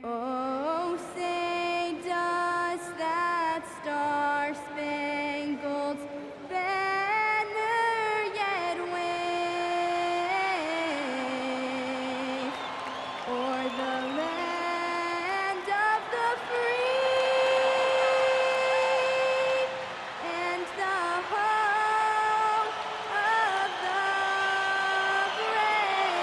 Oh, say does that star-spangled banner yet wave o'er the land of the free and the home of the brave.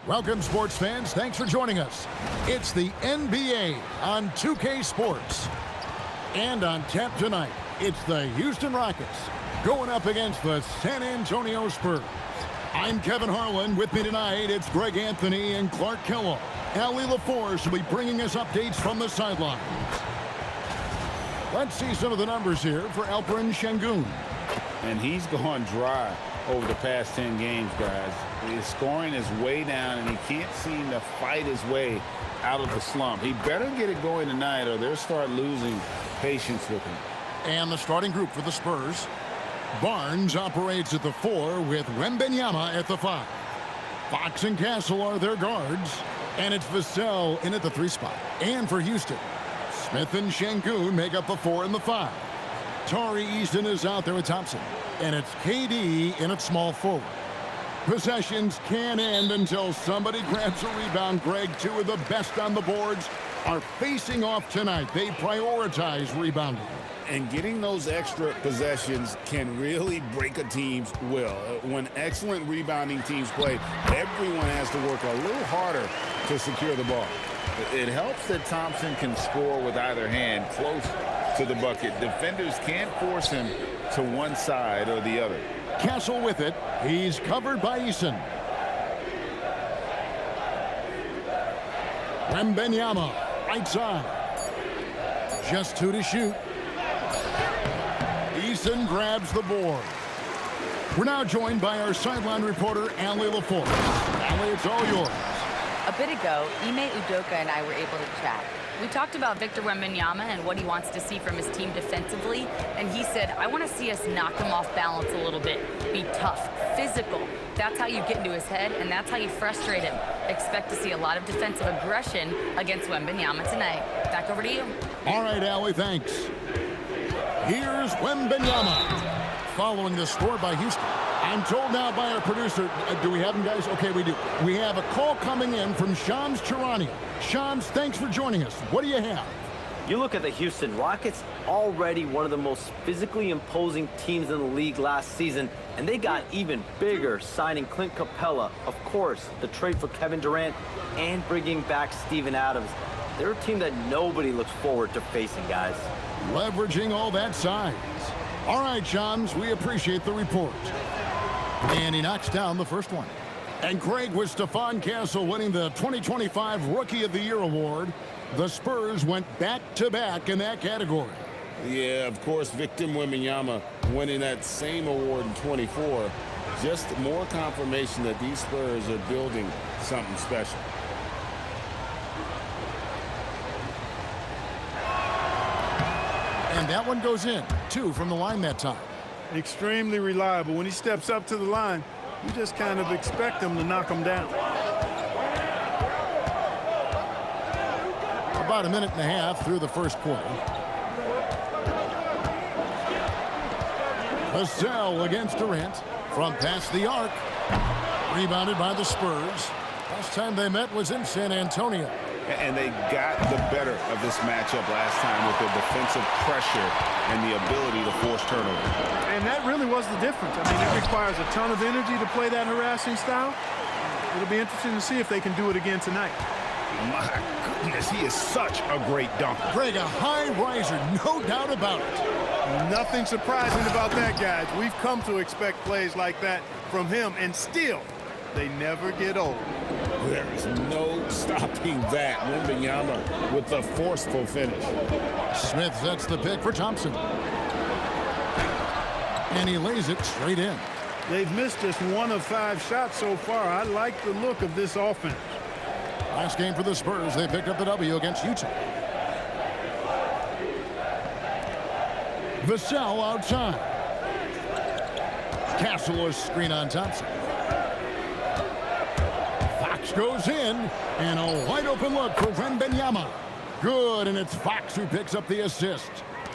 Welcome, sports fans. Thanks for joining us. It's the NBA on 2K Sports. And on tap tonight, it's the Houston Rockets going up against the San Antonio Spurs. I'm Kevin Harlan. With me tonight, it's Greg Anthony and Clark Kellogg. Allie LaForce will be bringing us updates from the sidelines. Let's see some of the numbers here for Alperen Şengün. And he's gone dry over the past 10 games, guys. His scoring is way down, and he can't seem to fight his way out of the slump. He better get it going tonight, or they'll start losing patience with him. And the starting group for the Spurs. Barnes operates at the 4 with Wembanyama at the 5. Fox and Castle are their guards. And it's Vassell in at the 3 spot. And for Houston, Smith and Şengün make up the 4 and the 5. Tari Easton is out there with Thompson. And it's KD in at small forward. Possessions can end until somebody grabs a rebound. Greg, 2 of the best on the boards are facing off tonight. They prioritize rebounding. And getting those extra possessions can really break a team's will. When excellent rebounding teams play, everyone has to work a little harder to secure the ball. It helps that Thompson can score with either hand close to the bucket. Defenders can't force him to one side or the other. Castle with it. He's covered by Eason. Wembanyama, right side. Just 2 to shoot. Eason grabs the board. We're now joined by our sideline reporter, Allie LaForce. Allie, it's all yours. A bit ago, Ime Udoka and I were able to chat. We talked about Victor Wembanyama and what he wants to see from his team defensively, and he said, I want to see us knock him off balance a little bit, be tough, physical. That's how you get into his head, and that's how you frustrate him. Expect to see a lot of defensive aggression against Wembanyama tonight. Back over to you. All right, Allie, thanks. Here's Wembanyama following the score by Houston. I'm told now by our producer, do we have him, guys? Okay, we do. We have a call coming in from Shams Charania. Shams, thanks for joining us. What do you have? You look at the Houston Rockets, already one of the most physically imposing teams in the league last season, and they got even bigger signing Clint Capella, of course, the trade for Kevin Durant, and bringing back Steven Adams. They're a team that nobody looks forward to facing, guys. Leveraging all that size. All right, Shams, we appreciate the report. And he knocks down the first one. And Craig, with Stephon Castle winning the 2025 Rookie of the Year award, the Spurs went back-to-back in that category. Yeah, of course, Victor Wembanyama winning that same award in 24. Just more confirmation that these Spurs are building something special. And that one goes in. 2 from the line that time. Extremely reliable. When he steps up to the line, you just kind of expect him to knock him down. About a minute and a half through the first quarter. Vassell against Durant from past the arc. Rebounded by the Spurs. Last time they met was in San Antonio. And they got the better of this matchup last time with their defensive pressure and the ability to force turnovers. And that really was the difference. I mean, it requires a ton of energy to play that harassing style. It'll be interesting to see if they can do it again tonight. My goodness, he is such a great dunker. Greg, a high riser, no doubt about it. Nothing surprising about that, guys. We've come to expect plays like that from him, and still, they never get old. There is no stopping that. Wembanyama with the forceful finish. Smith sets the pick for Thompson. And he lays it straight in. They've missed just 1 of 5 shots so far. I like the look of this offense. Last game for the Spurs, they picked up the W against Utah. Vassell outside. Castle a screen on Thompson. Fox goes in, and a wide open look for Wembanyama. Good, and it's Fox who picks up the assist.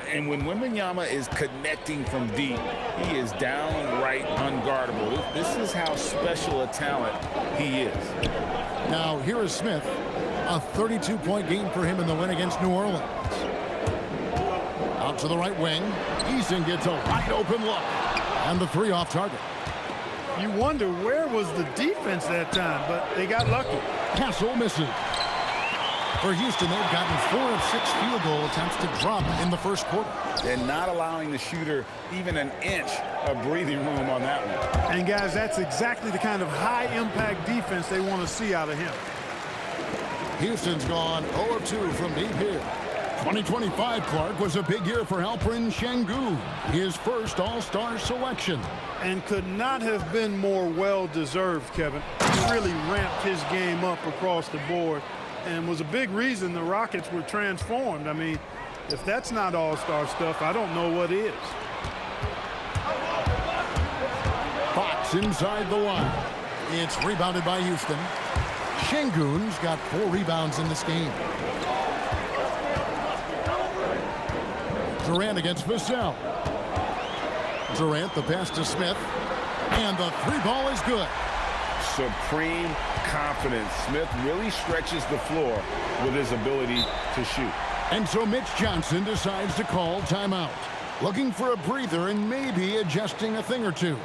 And when Wembanyama is connecting from deep, he is downright unguardable. This is how special a talent he is. Now, here is Smith. A 32-point game for him in the win against New Orleans. Out to the right wing. Eason gets a wide open look. And the three off target. You wonder where was the defense that time, but they got lucky. Castle misses. For Houston, they've gotten 4 of 6 field goal attempts to drop in the first quarter. And not allowing the shooter even an inch of breathing room on that one. And, guys, that's exactly the kind of high-impact defense they want to see out of him. Houston's gone 0 of 2 from deep here. 2025, Clark, was a big year for Alperen Sengun, his first All-Star selection. And could not have been more well-deserved, Kevin. He really ramped his game up across the board and was a big reason the Rockets were transformed. I mean, if that's not all-star stuff, I don't know what is. Fox inside the line. It's rebounded by Houston. Sengun's got 4 rebounds in this game. Durant against Vassell. Durant, the pass to Smith. And the 3-ball is good. Supreme confidence. Smith really stretches the floor with his ability to shoot. And so Mitch Johnson decides to call timeout. Looking for a breather and maybe adjusting a thing or two.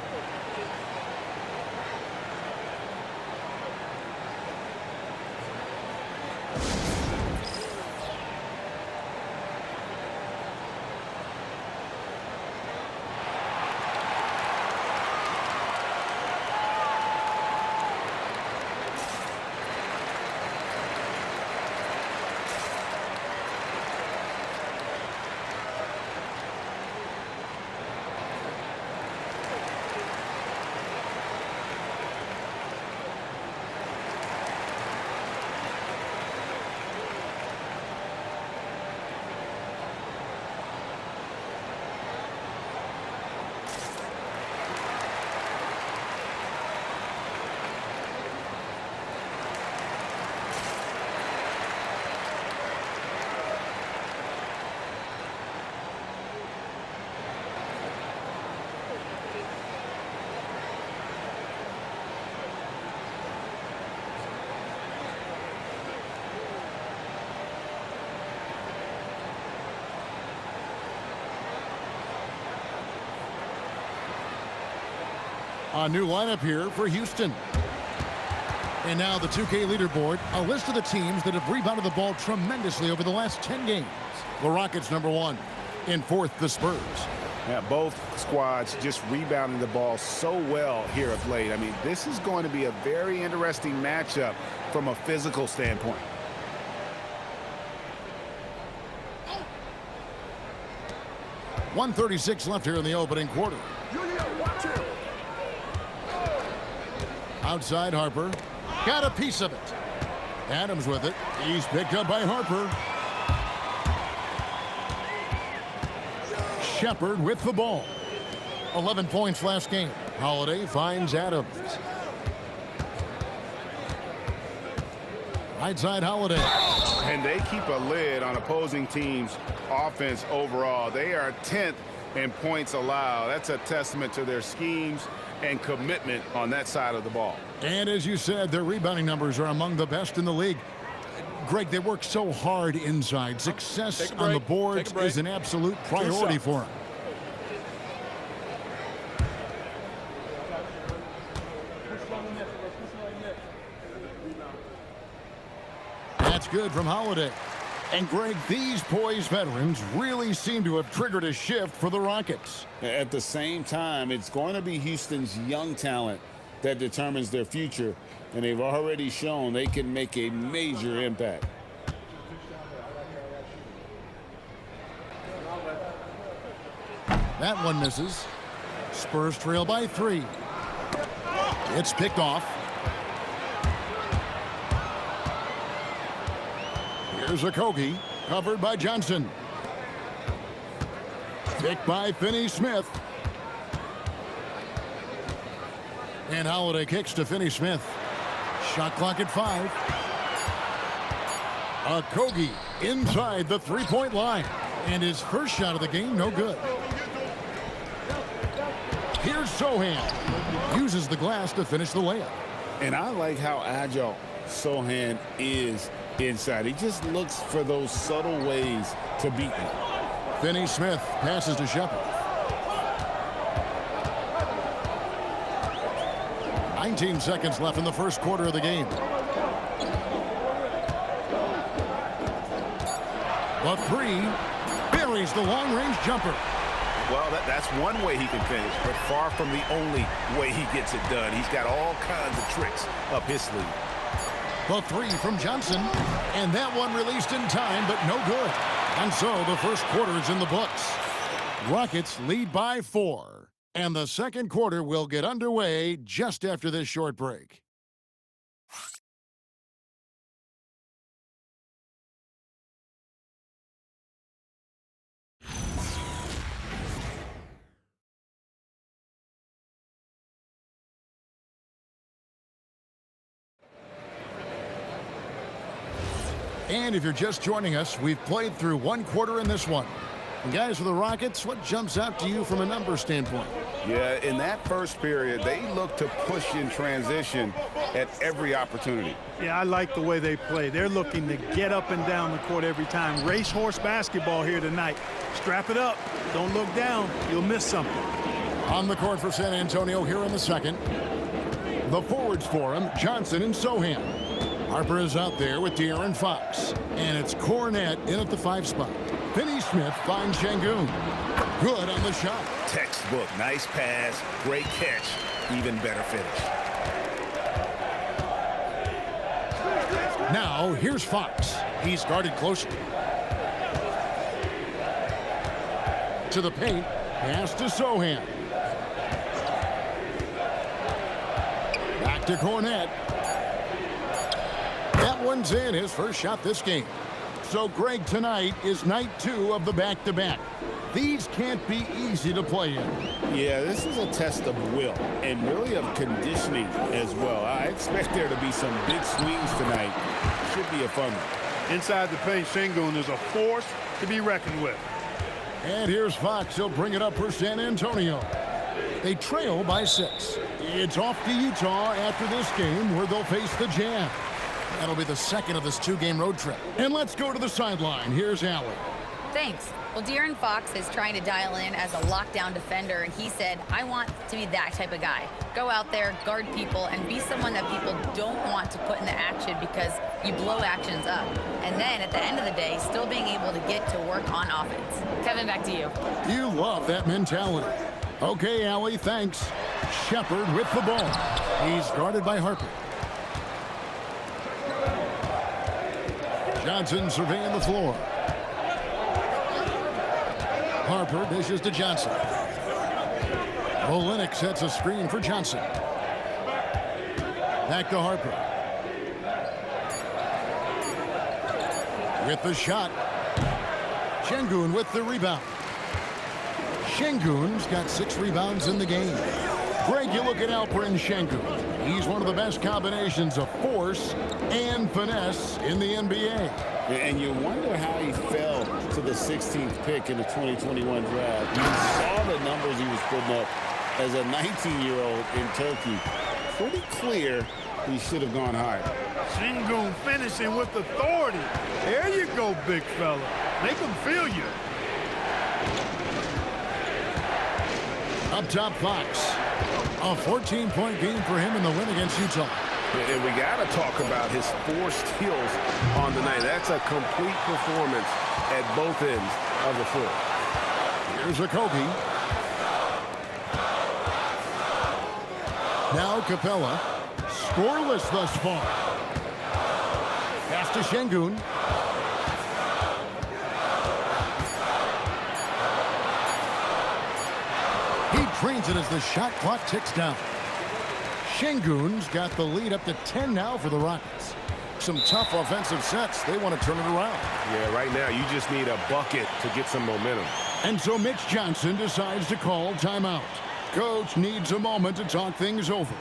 A new lineup here for Houston. And now the 2K leaderboard, a list of the teams that have rebounded the ball tremendously over the last 10 games. The Rockets #1. In 4th, the Spurs. Yeah, both squads just rebounding the ball so well here of late. I mean, this is going to be a very interesting matchup from a physical standpoint. .136 left here in the opening quarter. Outside Harper. Got a piece of it. Adams with it. He's picked up by Harper. Shepard with the ball. 11 points last game. Holiday finds Adams. Right side Holiday. And they keep a lid on opposing teams' offense overall. They are 10th in points allowed. That's a testament to their schemes and commitment on that side of the ball. And as you said, their rebounding numbers are among the best in the league. Greg, they work so hard inside. Success on the boards is an absolute priority for them. That's good from Holiday. And Greg, these poised veterans really seem to have triggered a shift for the Rockets. At the same time, it's going to be Houston's young talent that determines their future, and they've already shown they can make a major impact. That one misses. Spurs trail by 3. It's picked off. Here's Okogie, covered by Johnson. Picked by Finney-Smith. And Holiday kicks to Finney-Smith. Shot clock at 5. Okogie inside the three-point line. And his first shot of the game, no good. Here's Sohan. Uses the glass to finish the layup. And I like how agile Sohan is inside. He just looks for those subtle ways to beat him. Finney-Smith passes to Shepard. 19 seconds left in the first quarter of the game. The three buries the long-range jumper. Well, that's one way he can finish, but far from the only way he gets it done. He's got all kinds of tricks up his sleeve. The three from Johnson, and that one released in time, but no good. And so the first quarter is in the books. Rockets lead by 4, and the second quarter will get underway just after this short break. And if you're just joining us, we've played through one quarter in this one. And guys, for the Rockets, what jumps out to you from a number standpoint? Yeah, in that first period, they looked to push in transition at every opportunity. Yeah, I like the way they play. They're looking to get up and down the court every time. Racehorse basketball here tonight. Strap it up. Don't look down. You'll miss something. On the court for San Antonio here in the second. The forwards for him, Johnson and Sohan. Harper is out there with De'Aaron Fox. And it's Cornette in at the 5 spot. Finney-Smith finds Şengün. Good on the shot. Textbook. Nice pass. Great catch. Even better finish. Now, here's Fox. He's guarded closely. To the paint. Pass to Sohan. Back to Cornette. That one's in, his first shot this game. So, Greg, tonight is night 2 of the back-to-back. These can't be easy to play in. Yeah, this is a test of will and really of conditioning as well. I expect there to be some big swings tonight. Should be a fun one. Inside the paint, Şengün is a force to be reckoned with. And here's Fox. He'll bring it up for San Antonio. They trail by 6. It's off to Utah after this game where they'll face the Jazz. That'll be the second of this 2-game road trip. And let's go to the sideline. Here's Allie. Thanks. Well, De'Aaron Fox is trying to dial in as a lockdown defender, and he said, I want to be that type of guy. Go out there, guard people, and be someone that people don't want to put in the action because you blow actions up. And then at the end of the day, still being able to get to work on offense. Kevin, back to you. You love that mentality. Okay, Allie, thanks. Shepard with the ball. He's guarded by Harper. Johnson surveying the floor. Harper dishes to Johnson. Olenek sets a screen for Johnson. Back to Harper. With the shot. Şengün with the rebound. Şengün's got 6 rebounds in the game. Greg, you look at Alperen Şengün. He's one of the best combinations of force and finesse in the NBA. And you wonder how he fell to the 16th pick in the 2021 draft. You saw the numbers he was putting up as a 19-year-old in Turkey. Pretty clear he should have gone higher. Şengün finishing with authority. There you go, big fella. Make him feel you. Up top, Fox. A 14-point game for him in the win against Utah. And we got to talk about his 4 steals on the night. That's a complete performance at both ends of the floor. Here's Okogie. Now Capella. Scoreless thus far. Pass to Şengün. He drains it as the shot clock ticks down. Şengün's got the lead up to 10 now for the Rockets. Some tough offensive sets. They want to turn it around. Yeah, right now you just need a bucket to get some momentum. And so Mitch Johnson decides to call timeout. Coach needs a moment to talk things over.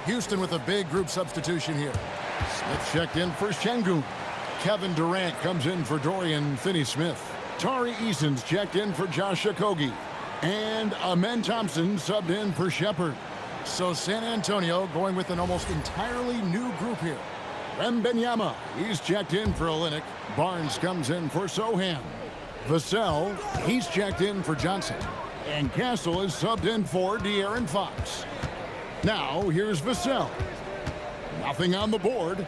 Houston with a big group substitution here. Smith checked in for Şengün. Kevin Durant comes in for Dorian Finney-Smith. Tari Eason's checked in for Josh Okogie. And Amen Thompson subbed in for Shepherd. So San Antonio going with an almost entirely new group here. Wembanyama, he's checked in for Olynyk. Barnes comes in for Sohan. Vassell, he's checked in for Johnson. And Castle is subbed in for De'Aaron Fox. Now, here's Vassell. Nothing on the board.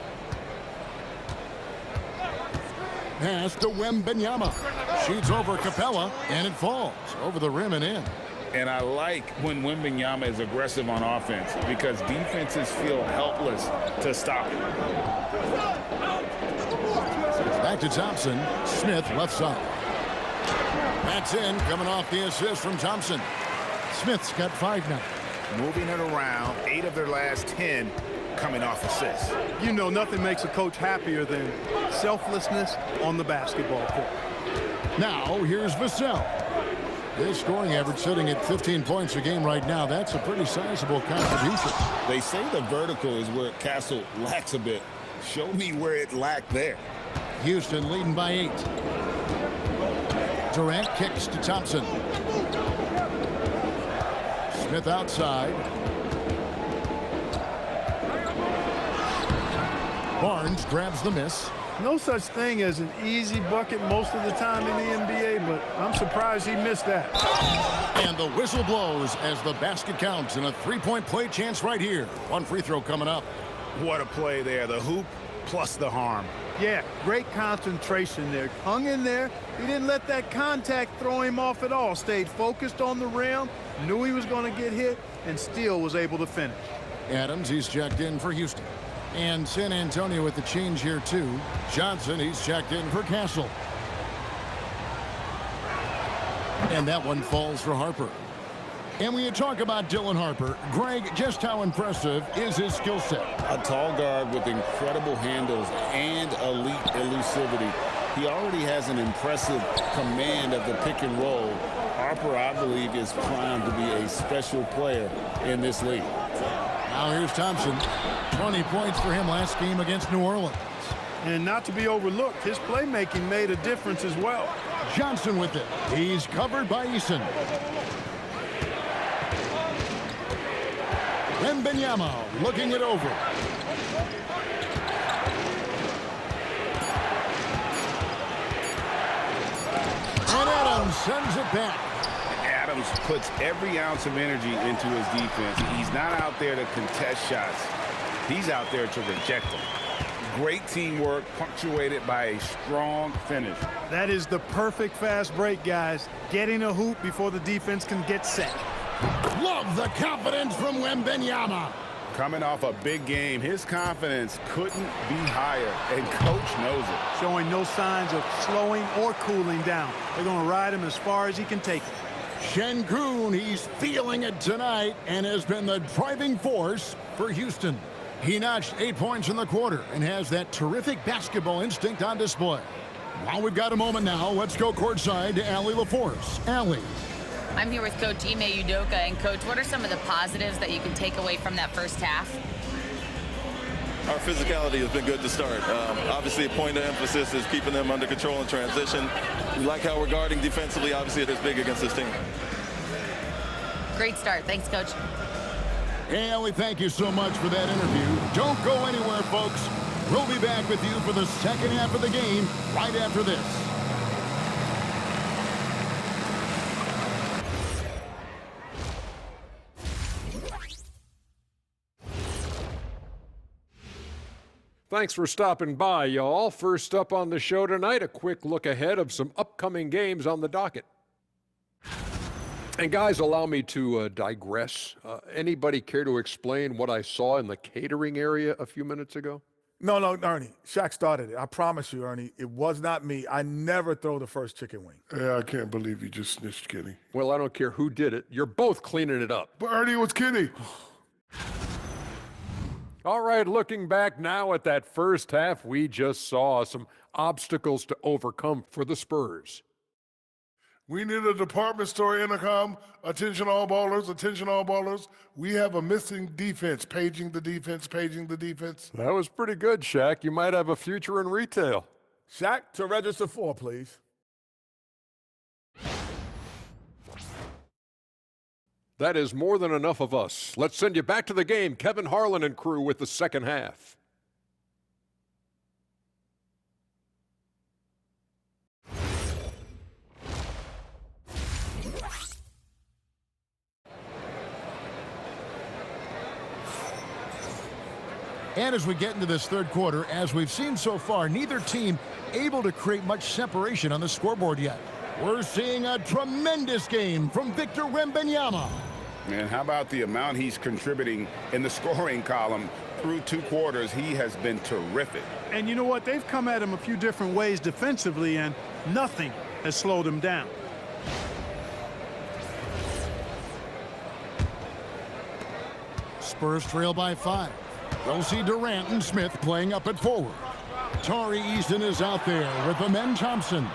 Pass to Wembanyama. Shoots over Capella, and it falls over the rim and in. And I like when Wembanyama is aggressive on offense because defenses feel helpless to stop him. Back to Thompson. Smith left side. That's in, coming off the assist from Thompson. Smith's got 5 now. Moving it around, 8 of their last 10 coming off assists. You know, nothing makes a coach happier than selflessness on the basketball court. Now, here's Vassell. His scoring average sitting at 15 points a game right now. That's a pretty sizable contribution. They say the vertical is where Castle lacks a bit. Show me where it lacked there. Houston leading by 8. Durant kicks to Thompson. Smith outside. Barnes grabs the miss. No such thing as an easy bucket most of the time in the NBA, but I'm surprised he missed that. And the whistle blows as the basket counts in a 3-point play chance right here. One free throw coming up. What a play there. The hoop plus the harm. Yeah, great concentration there. Hung in there. He didn't let that contact throw him off at all. Stayed focused on the rim, knew he was going to get hit, and still was able to finish. Adams, he's checked in for Houston. And San Antonio with the change here, too. Johnson, he's checked in for Castle. And that one falls for Harper. And when you talk about Dylan Harper, Greg, just how impressive is his skill set? A tall guard with incredible handles and elite elusivity. He already has an impressive command of the pick and roll. Harper, I believe, is primed to be a special player in this league. Now here's Thompson. 20 points for him last game against New Orleans. And not to be overlooked, his playmaking made a difference as well. Johnson with it. He's covered by Eason. Wembanyama looking it over. And Adams sends it back. Adams puts every ounce of energy into his defense. He's not out there to contest shots. He's out there to reject them. Great teamwork punctuated by a strong finish. That is the perfect fast break, guys. Getting a hoop before the defense can get set. Love the confidence from Wembanyama. Coming off a big game, his confidence couldn't be higher, and coach knows it. Showing no signs of slowing or cooling down. They're going to ride him as far as he can take it. Şengün, he's feeling it tonight and has been the driving force for Houston. He notched 8 points in the quarter and has that terrific basketball instinct on display. While we've got a moment now, let's go courtside to Allie LaForce. Allie. I'm here with Coach Ime Udoka. And Coach, what are some of the positives that you can take away from that first half? Our physicality has been good to start. Obviously, a point of emphasis is keeping them under control in transition. We like how we're guarding defensively. Obviously, it is big against this team. Great start. Thanks, Coach. Hey, Ellie, thank you so much for that interview. Don't go anywhere, folks. We'll be back with you for the second half of the game right after this. Thanks for stopping by, y'all. First up on the show tonight, a quick look ahead of some upcoming games on the docket. And guys, allow me to digress. Anybody care to explain what I saw in the catering area a few minutes ago? No, Ernie. Shaq started it. I promise you, Ernie, it was not me. I never throw the first chicken wing. Yeah, I can't believe you just snitched Kenny. Well, I don't care who did it. You're both cleaning it up. But Ernie, it was Kenny. All right, looking back now at that first half, we just saw some obstacles to overcome for the Spurs. We need a department store intercom. Attention all ballers, attention all ballers. We have a missing defense. Paging the defense, paging the defense. That was pretty good, Shaq. You might have a future in retail. Shaq, to register 4, please. That is more than enough of us. Let's send you back to the game. Kevin Harlan and crew with the second half. And as we get into this third quarter, as we've seen so far, neither team able to create much separation on the scoreboard yet. We're seeing a tremendous game from Victor Wembanyama. Man, how about the amount he's contributing in the scoring column through 2 quarters? He has been terrific. And you know what? They've come at him a few different ways defensively, and nothing has slowed him down. Spurs trail by 5. We'll see Durant and Smith playing up at forward. Tari Easton is out there with Amen Thompson.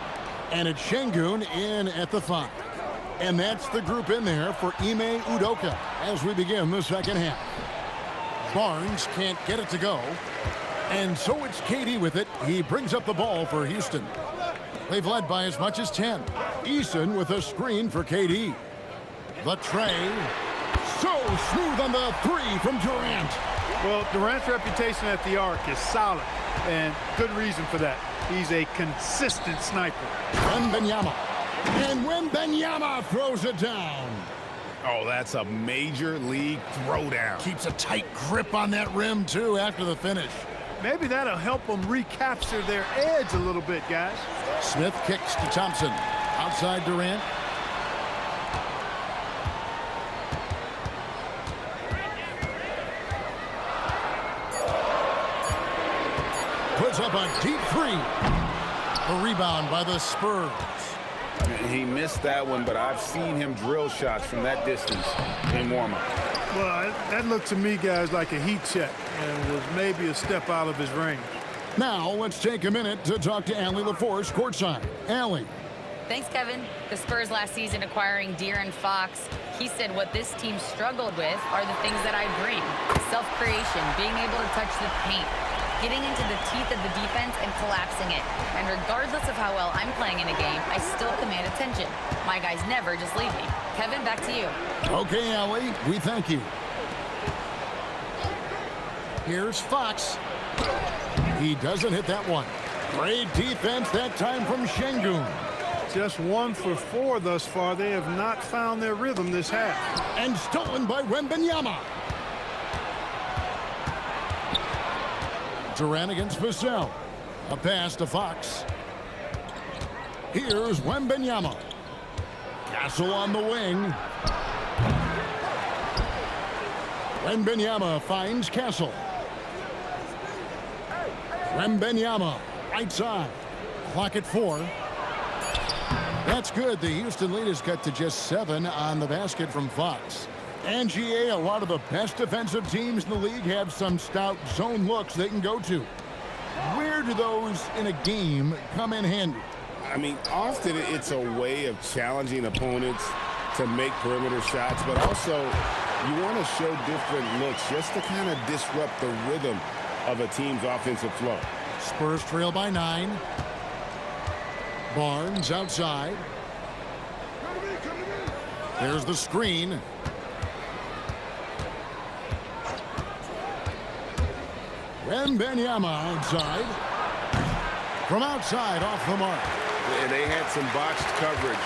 And it's Şengün in at the 5. And that's the group in there for Ime Udoka as we begin the second half. Barnes can't get it to go. And so it's KD with it. He brings up the ball for Houston. They've led by as much as 10. Easton with a screen for KD. The tray. So smooth on the 3 from Durant. Well, Durant's reputation at the arc is solid, and good reason for that. He's a consistent sniper. Wembanyama. And Wembanyama throws it down. Oh, that's a major league throwdown. Keeps a tight grip on that rim, too, after the finish. Maybe that'll help them recapture their edge a little bit, guys. Smith kicks to Thompson. Outside Durant. Puts up a deep 3. A rebound by the Spurs. He missed that one, but I've seen him drill shots from that distance in warm-up. Well, that looked to me, guys, like a heat check, and was maybe a step out of his range. Now, let's take a minute to talk to Allie LaForce courtside. Allie. Thanks, Kevin. The Spurs last season acquiring De'Aaron Fox. He said what this team struggled with are the things that I bring. Self-creation, being able to touch the paint, getting into the teeth of the defense and collapsing it. And regardless of how well I'm playing in a game, I still command attention. My guys never just leave me. Kevin, back to you. Okay, Allie, we thank you. Here's Fox. He doesn't hit that one. Great defense that time from Şengün. Just 1 for 4 thus far. They have not found their rhythm this half. And stolen by Wembanyama. Durant against Vassell. A pass to Fox. Here's Wembanyama. Castle on the wing. Wembanyama finds Castle. Wembanyama, right side. Clock at 4. That's good. The Houston lead is cut to just 7 on the basket from Fox. And GA, a lot of the best defensive teams in the league have some stout zone looks they can go to. Where do those in a game come in handy? I mean, often it's a way of challenging opponents to make perimeter shots, but also you want to show different looks just to kind of disrupt the rhythm of a team's offensive flow. Spurs trail by 9. Barnes outside. There's the screen. Wembanyama outside. From outside, off the mark. And they had some botched coverage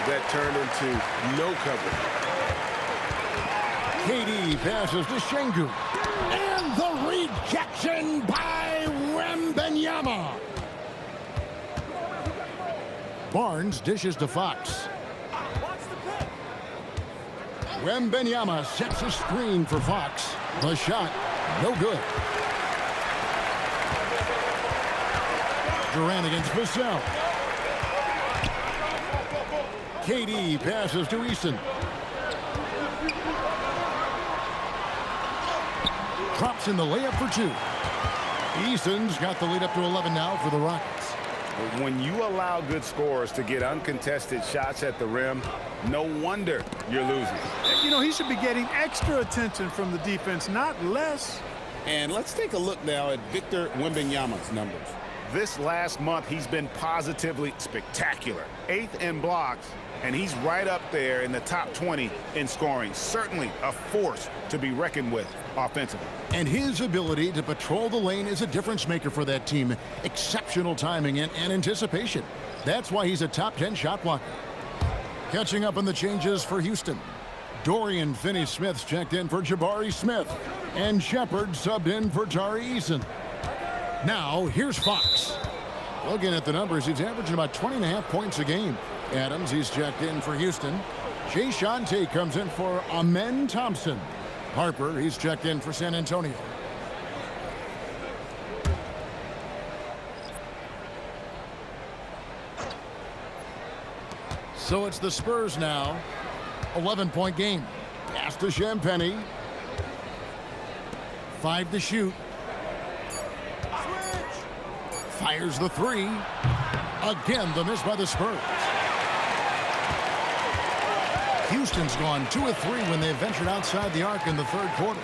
that turned into no coverage. KD passes to Şengün. And the rejection by Wembanyama. Barnes dishes to Fox. Wembanyama sets a screen for Fox. The shot, no good. Durant against Vassell. KD passes to Easton. Drops in the layup for 2. Easton's got the lead up to 11 now for the Rockets. When you allow good scorers to get uncontested shots at the rim, no wonder you're losing. You know, he should be getting extra attention from the defense, not less. And let's take a look now at Victor Wembanyama's numbers. This last month, he's been positively spectacular. 8th in blocks, and he's right up there in the top 20 in scoring. Certainly a force to be reckoned with offensively. And his ability to patrol the lane is a difference maker for that team. Exceptional timing and anticipation. That's why he's a top 10 shot blocker. Catching up on the changes for Houston. Dorian Finney-Smith's checked in for Jabari Smith. And Shepard subbed in for Tari Eason. Now, here's Fox. Looking at the numbers, he's averaging about 20.5 points a game. Adams, he's checked in for Houston. Jay Shante comes in for Amen Thompson. Harper, he's checked in for San Antonio. So it's the Spurs now. 11-point game. Pass to Champagnie. 5 to shoot. Fires the 3. Again, the miss by the Spurs. Houston's gone 2 of 3 when they ventured outside the arc in the third quarter.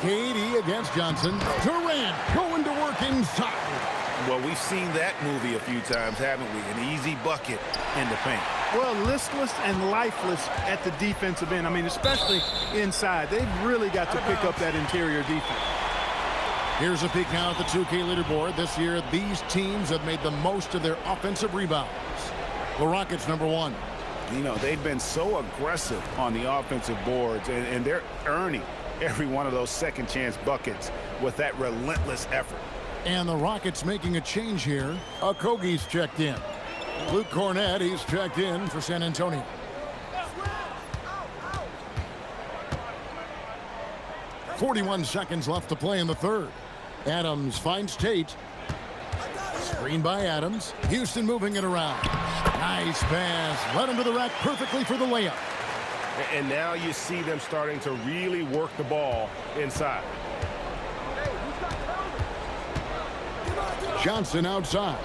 KD against Johnson. Durant going to work inside. Well, we've seen that movie a few times, haven't we? An easy bucket in the paint. Well, listless and lifeless at the defensive end. I mean, especially inside. They've really got to pick up that interior defense. Here's a peek now at the 2K leaderboard. This year, these teams have made the most of their offensive rebounds. The Rockets, number 1. You know, they've been so aggressive on the offensive boards, and they're earning every one of those second chance buckets with that relentless effort. And the Rockets making a change here. Okogie's checked in. Luke Cornett, he's checked in for San Antonio. .41 seconds left to play in the third. Adams finds Tate. Screen by Adams. Houston moving it around. Nice pass. Led him to the rack perfectly for the layup. And now you see them starting to really work the ball inside. Johnson outside.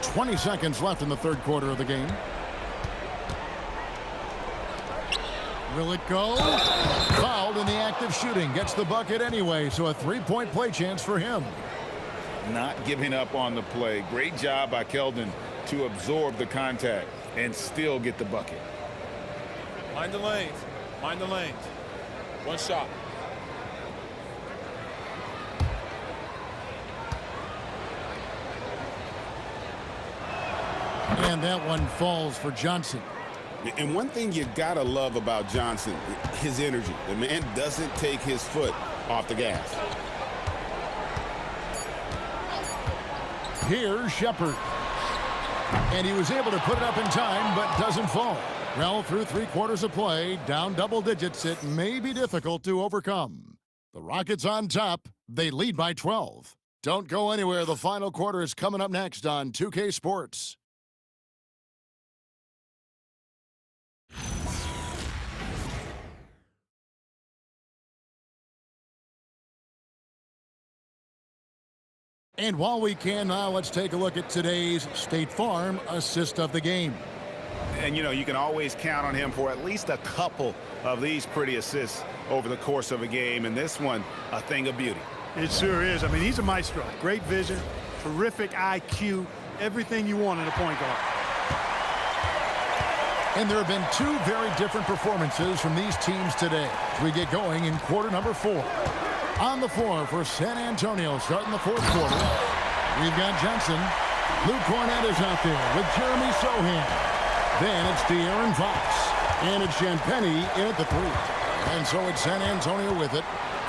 20 seconds left in the third quarter of the game. Will it go? Fouled in the act of shooting. Gets the bucket anyway, so a 3-point play chance for him. Not giving up on the play. Great job by Keldon to absorb the contact and still get the bucket. Mind the lanes. Mind the lanes. One shot. And that one falls for Johnson. And one thing you gotta love about Johnson, his energy. The man doesn't take his foot off the gas. Here's Shepard. And he was able to put it up in time, but doesn't fall. Well, through 3 quarters of play, down double digits, it may be difficult to overcome. The Rockets on top. They lead by 12. Don't go anywhere. The final quarter is coming up next on 2K Sports. And while we can now, let's take a look at today's State Farm assist of the game. And, you know, you can always count on him for at least a couple of these pretty assists over the course of a game. And this one, a thing of beauty. It sure is. I mean, he's a maestro. Great vision, terrific IQ, everything you want in a point guard. And there have been two very different performances from these teams today as we get going in quarter number 4. On the floor for San Antonio starting the fourth quarter, we've got Johnson. Luke Cornett is out there with Jeremy Sohan. Then it's De'Aaron Fox. And it's Champagnie in at the 3. And so it's San Antonio with it,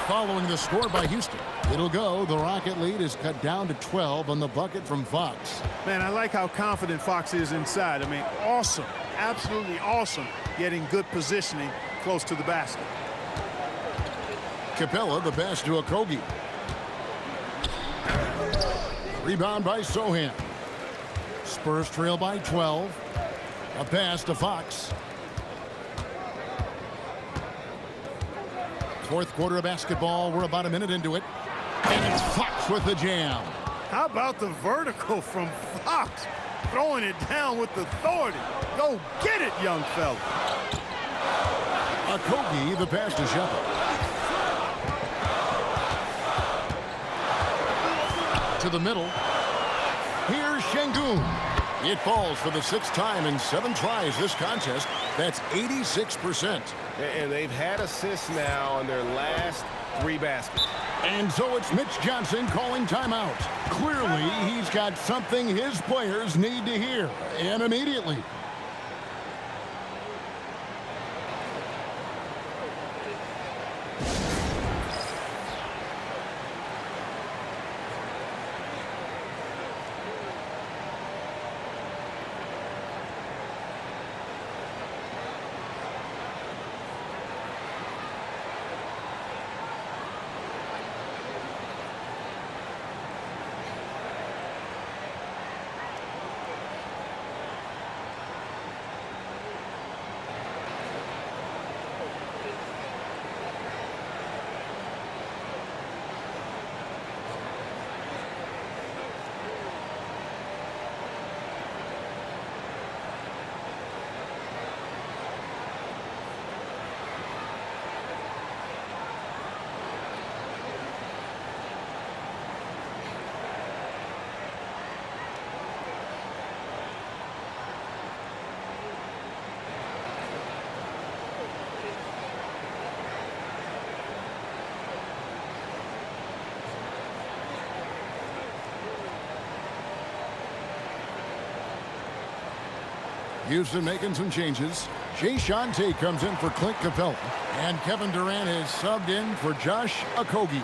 following the score by Houston. It'll go. The Rocket lead is cut down to 12 on the bucket from Fox. Man, I like how confident Fox is inside. I mean, awesome. Absolutely awesome getting good positioning close to the basket. Capella, the pass to Okogie. Rebound by Sohan. Spurs trail by 12. A pass to Fox. Fourth quarter of basketball. We're about a minute into it. And it's Fox with the jam. How about the vertical from Fox? Throwing it down with authority. Go get it, young fella. Okogie, the pass to Shepherd. To the middle. Here's Şengün. It falls for the 6th time in 7 tries this contest. That's 86%. And they've had assists now on their last 3 baskets. And so it's Mitch Johnson calling timeout. Clearly, he's got something his players need to hear, and immediately. Houston making some changes. Jae'Sean Tate comes in for Clint Capella. And Kevin Durant is subbed in for Josh Okogie.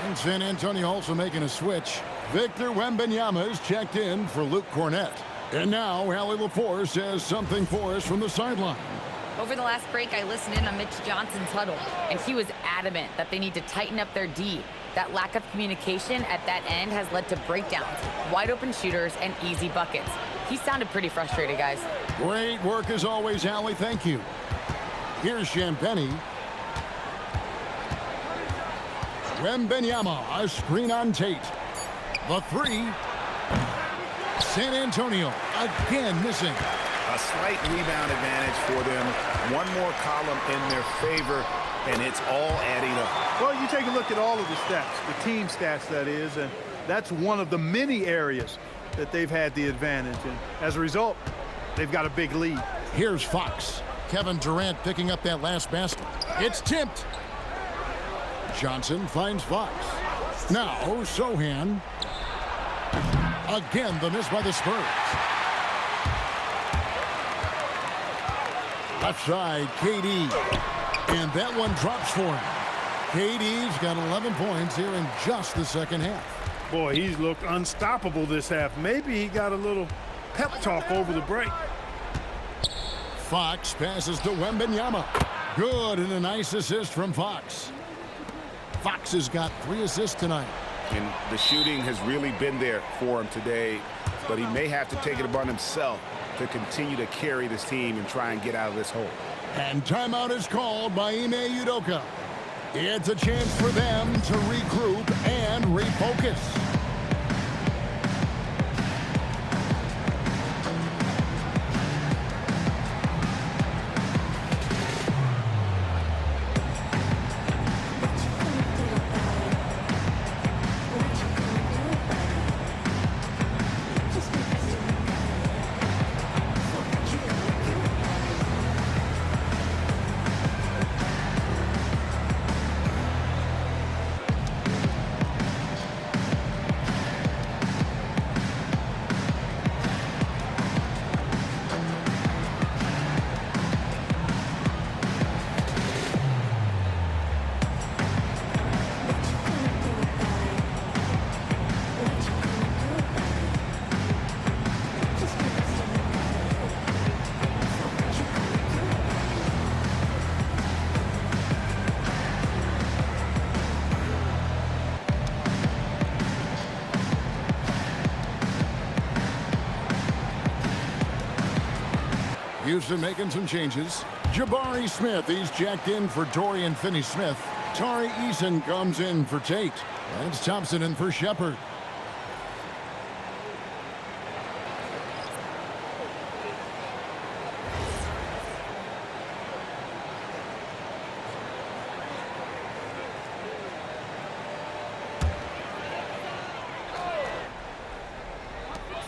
And San Antonio also making a switch. Victor Wembanyama is checked in for Luke Cornett. And now Allie LaForce says something for us from the sideline. Over the last break, I listened in on Mitch Johnson's huddle, and he was adamant that they need to tighten up their D. That lack of communication at that end has led to breakdowns, wide open shooters, and easy buckets. He sounded pretty frustrated, guys. Great work as always, Allie. Thank you. Here's Champagnie. Wembanyama, a screen on Tate. The 3. San Antonio again missing. A slight rebound advantage for them. One more column in their favor, and it's all adding up. Well, you take a look at all of the stats, the team stats, that is, and that's one of the many areas that they've had the advantage. And as a result, they've got a big lead. Here's Fox. Kevin Durant picking up that last basket. It's tipped. Johnson finds Fox. Now, Sohan. Again, the miss by the Spurs. Left side, KD. And that one drops for him. KD's got 11 points here in just the second half. Boy, he's looked unstoppable this half. Maybe he got a little pep talk over the break. Fox passes to Wembanyama. Good, and a nice assist from Fox. Fox has got 3 assists tonight. And the shooting has really been there for him today, but he may have to take it upon himself to continue to carry this team and try and get out of this hole. And timeout is called by Ime Udoka. It's a chance for them to regroup and refocus. Houston making some changes. Jabari Smith, he's checked in for Dorian Finney-Smith. Tari Eason comes in for Tate. And it's Thompson in for Shepard.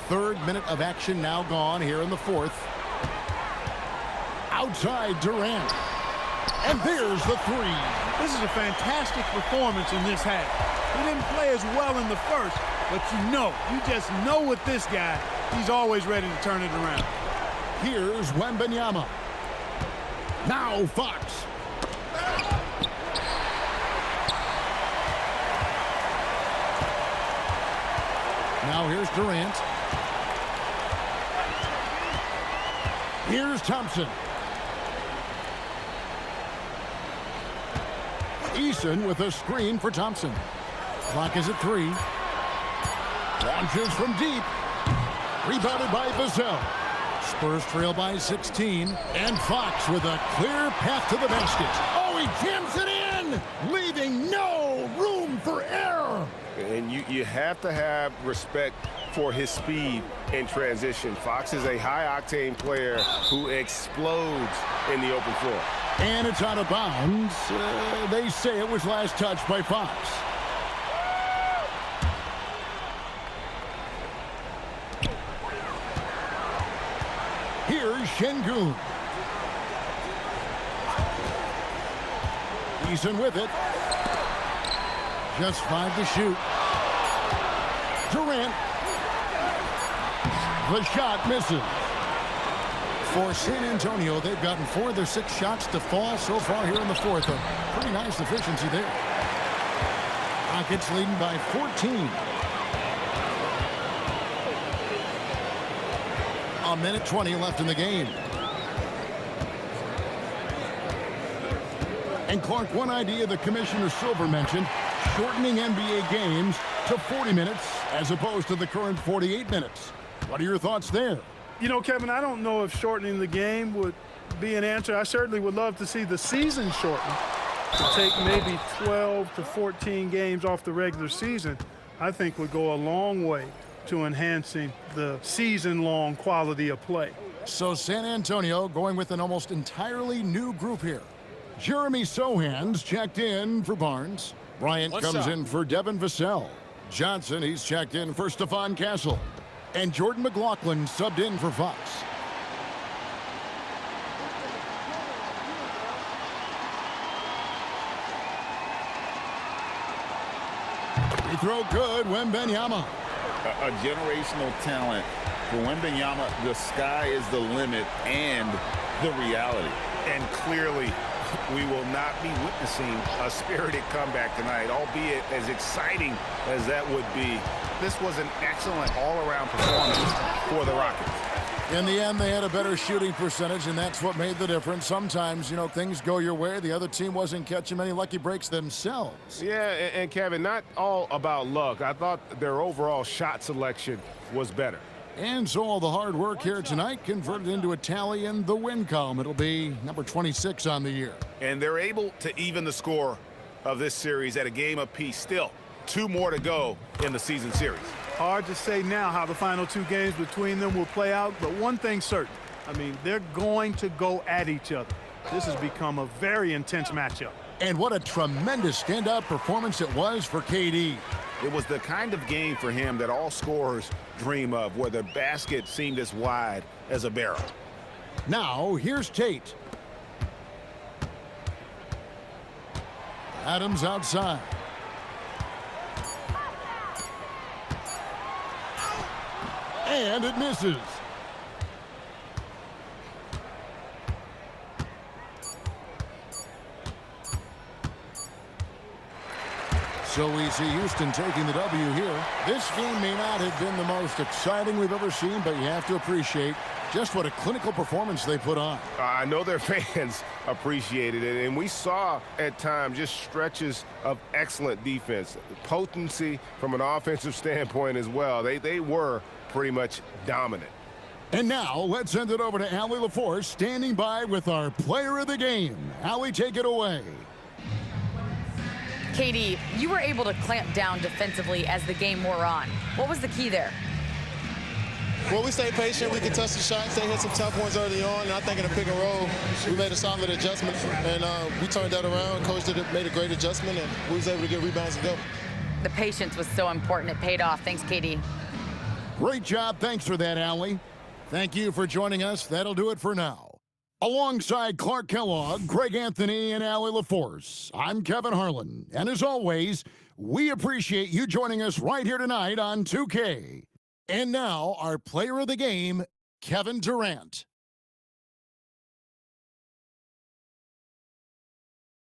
Third minute of action now gone here in the fourth. Outside Durant. And there's the three. This is a fantastic performance in this half. He didn't play as well in the first, but you just know with this guy, he's always ready to turn it around. Here's Wembanyama. Now Fox. Now here's Durant. Here's Thompson. Eason with a screen for Thompson. Clock is at 3. Launches from deep. Rebounded by Vassell. Spurs trail by 16. And Fox with a clear path to the basket. Oh, he jams it in, leaving no room for error. And you have to have respect for his speed in transition. Fox is a high-octane player who explodes in the open floor. And it's out of bounds. They say it was last touched by Fox. Here's Şengün. Eason with it. Just 5 to shoot. Durant. The shot misses. For San Antonio, they've gotten 4 of their 6 shots to fall so far here in the fourth. A pretty nice efficiency there. Rockets leading by 14. A minute 20 left in the game. And Clark, one idea that Commissioner Silver mentioned, shortening NBA games to 40 minutes as opposed to the current 48 minutes. What are your thoughts there? You know, Kevin, I don't know if shortening the game would be an answer. I certainly would love to see the season shortened to take maybe 12 to 14 games off the regular season. I think would go a long way to enhancing the season-long quality of play. So San Antonio going with an almost entirely new group here. Jeremy Sohan's checked in for Barnes. Bryant comes in for Devin Vassell. Johnson, he's checked in for Stephon Castle. And Jordan McLaughlin subbed in for Fox. Free throw good, Wembanyama. A generational talent. For Wembanyama, the sky is the limit and the reality. And clearly, we will not be witnessing a spirited comeback tonight, albeit as exciting as that would be. This was an excellent all-around performance for the Rockets. In the end, they had a better shooting percentage, and that's what made the difference. Sometimes, you know, things go your way. The other team wasn't catching many lucky breaks themselves. Yeah, and Kevin, not all about luck. I thought their overall shot selection was better. And so all the hard work here tonight converted into a tally in the win column. It'll be number 26 on the year. And they're able to even the score of this series at a game apiece. Still, 2 more to go in the season series. Hard to say now how the final 2 games between them will play out, but one thing's certain. I mean, they're going to go at each other. This has become a very intense matchup. And what a tremendous standout performance it was for KD. It was the kind of game for him that all scorers dream of, where the basket seemed as wide as a barrel. Now, here's Tate. Adams outside. And it misses. So we see Houston taking the W here. This game may not have been the most exciting we've ever seen, but you have to appreciate just what a clinical performance they put on. I know their fans appreciated it, and we saw at times just stretches of excellent defense. Potency from an offensive standpoint as well. They were pretty much dominant. And now, let's send it over to Allie LaForce, standing by with our player of the game. Allie, take it away. Katie, you were able to clamp down defensively as the game wore on. What was the key there? Well, we stayed patient. We contested shots. They hit some tough ones early on. And I think in the pick and roll, we made a solid adjustment. And we turned that around. Coach made a great adjustment, and we was able to get rebounds and go. The patience was so important. It paid off. Thanks, Katie. Great job. Thanks for that, Allie. Thank you for joining us. That'll do it for now. Alongside Clark Kellogg, Greg Anthony, and Allie LaForce, I'm Kevin Harlan. And as always, we appreciate you joining us right here tonight on 2K. And now, our player of the game, Kevin Durant.